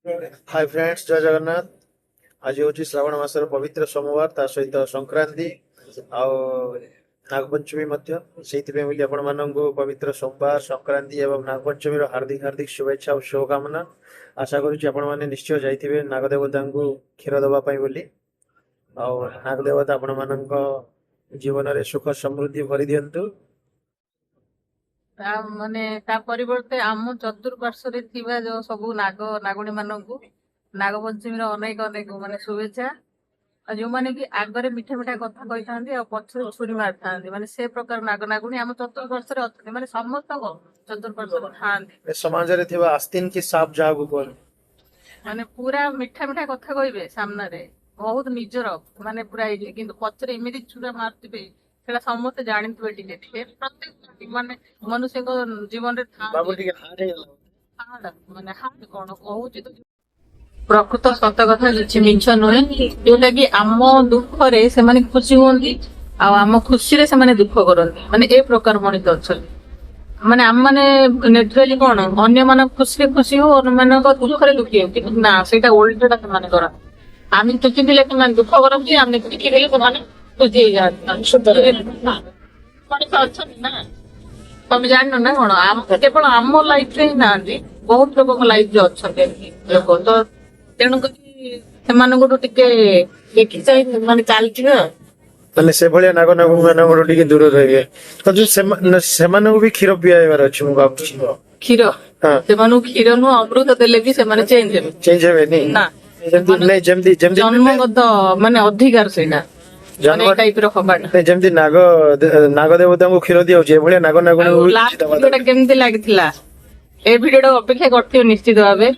Hi friends, जय जगन्नाथ। आज हूँ श्रावण मासर पवित्र सोमवार, ता सहित संक्रांति आउ नागपंचमी पवित्र सोमवार संक्रांति एवं नागपंचमी हार्दिक हार्दिक शुभेच्छा और शुभकामना। आशा करुच्ची आपण मैंने निश्चय जाइथिबे नागदेवता को क्षीर दवाई बोली। नागदेवता आपण मान जीवन में सुख समृद्धि भरी दियंतु। ମାନେ ତା ପରିବର୍ତ୍ତେ ଆମ ଚତୁଃପାର୍ଶ୍ୱରେ ଥିବା ଯୋଉ ସବୁ ନାଗୁଣୀ ମାନଙ୍କୁ ନାଗପଞ୍ଚମୀର ଅନେକ ଅନେକ ମାନେ ଶୁଭେଚ୍ଛା। ଆଉ ଯୋଉମାନେ କି ଆଗରେ ମିଠା ମିଠା କଥା କହିଥାନ୍ତି ଆଉ ପଛରେ ଛୁରୀ ମାରିଥାନ୍ତି, ମାନେ ସେ ପ୍ରକାର ନାଗୁଣୀ ଆମ ଚତୁଃପାର୍ଶ୍ୱରେ ଅଛନ୍ତି, ମାନେ ସମସ୍ତଙ୍କ ଚତୁଃପାର୍ଶ୍ୱରେ ଥାନ୍ତି। समाज रे थिबा आस्तीन की साप जागु कोन ମାନେ ପୁରା ମିଠା ମିଠା କଥା କହିବେ ସାମ୍ନାରେ, ବହୁତ ନିଜର ମାନେ ପୁରା ଇଏ, କିନ୍ତୁ ପଛରେ ଏମିତି ଛୁରା ମାରୁଥିବେ ସେଟା ସମସ୍ତେ ଜାଣିଥିବେ। ଟିକେ ଟିକେ ପ୍ରତ୍ୟେକ ମାନେ ମନୁଷ୍ୟଙ୍କ ଜୀବନରେ बाबू टिके हार हे ମାନେ ହାର୍ଟ କଣ କହୁଛି ତ, ପ୍ରକୃତ ସତ କଥା କିଛି ମିଛ ନୁହେଁ। ଯୋଉଟା କି ଆମ ଦୁଃଖରେ ସେମାନେ ଖୁସି ହୁଅନ୍ତି ଆଉ ଆମ ଖୁସିରେ ସେମାନେ ଦୁଃଖ କରନ୍ତି, ମାନେ ଏ ପ୍ରକାର ମଣିଷ ଅଛନ୍ତି। ମାନେ ଆମ ମାନେ ନ୍ୟାଚୁରାଲି କଣ ଅନ୍ୟମାନଙ୍କ ଖୁସିରେ ଖୁସି ହଉ, ଅନ୍ୟମାନଙ୍କ ଦୁଃଖରେ ଦୁଃଖୀ ହଉ, କିନ୍ତୁ ନା, ସେଇଟା ଓଲଟା ସେମାନେ କରନ୍ତି। ଆମେ ଦେଖିଥିଲେ ସେମାନେ ଦୁଃଖ କରନ୍ତି, ଆମେ ଦେଖିଥିଲେ ସେମାନେ ଖୁସି ହେଇଯାଆନ୍ତି। ମଣିଷ ଅଛନ୍ତି ନା, ତମେ ଜାଣିନ ନା କଣ, କେବଳ ଆମ ଲାଇଫରେ ହିଁ ନାହାନ୍ତି, ବହୁତ ଲୋକଙ୍କ ଲାଇଫରେ ଅଛନ୍ତି ଏମିତି ଲୋକ। ତ ତେଣୁକରି ସେମାନଙ୍କଠୁ ଟିକେ ଦେଖି ଚାହିଁ ମାନେ ଚାଲିଥିବେ। ମାନେ ସେ ଭଳିଆ ନାଗ ନାଗ ମାନଙ୍କଠୁ ଟିକେ ଦୂର ରହିବେ। ତ ଯୋଉ ସେମାନଙ୍କୁ ବି କ୍ଷୀର ପିଆଇବାର ଅଛି ମୁଁ ଭାବୁଛି। କ୍ଷୀର, ସେମାନଙ୍କୁ କ୍ଷୀର ନୁହଁ ଅମୃତ ଦେଲେ ବି ସେମାନେ ଚେଞ୍ଜ ହେବେ। ଚେଞ୍ଜ ହେବେନି ନା, ଯେମିତି ଜନ୍ମଗତ ମାନେ ଅଧିକାର ସେଇଟା, ମାନେ ଏଇ ଟାଇପର ହବାଟା। ଯେମିତି ନାଗ ଦେବତାଙ୍କୁ କ୍ଷୀର ଦିଆଉଛି, ଏଭଳିଆ ନାଗ ନାଗୁଣୀ ଲାଷ୍ଟ ଭିଡିଓଟା କେମିତି ଲାଗିଥିଲା? ଏ ଭିଡିଓଟା ଅପେକ୍ଷା କରିଥିବ ନିଶ୍ଚିତ ଭାବେ।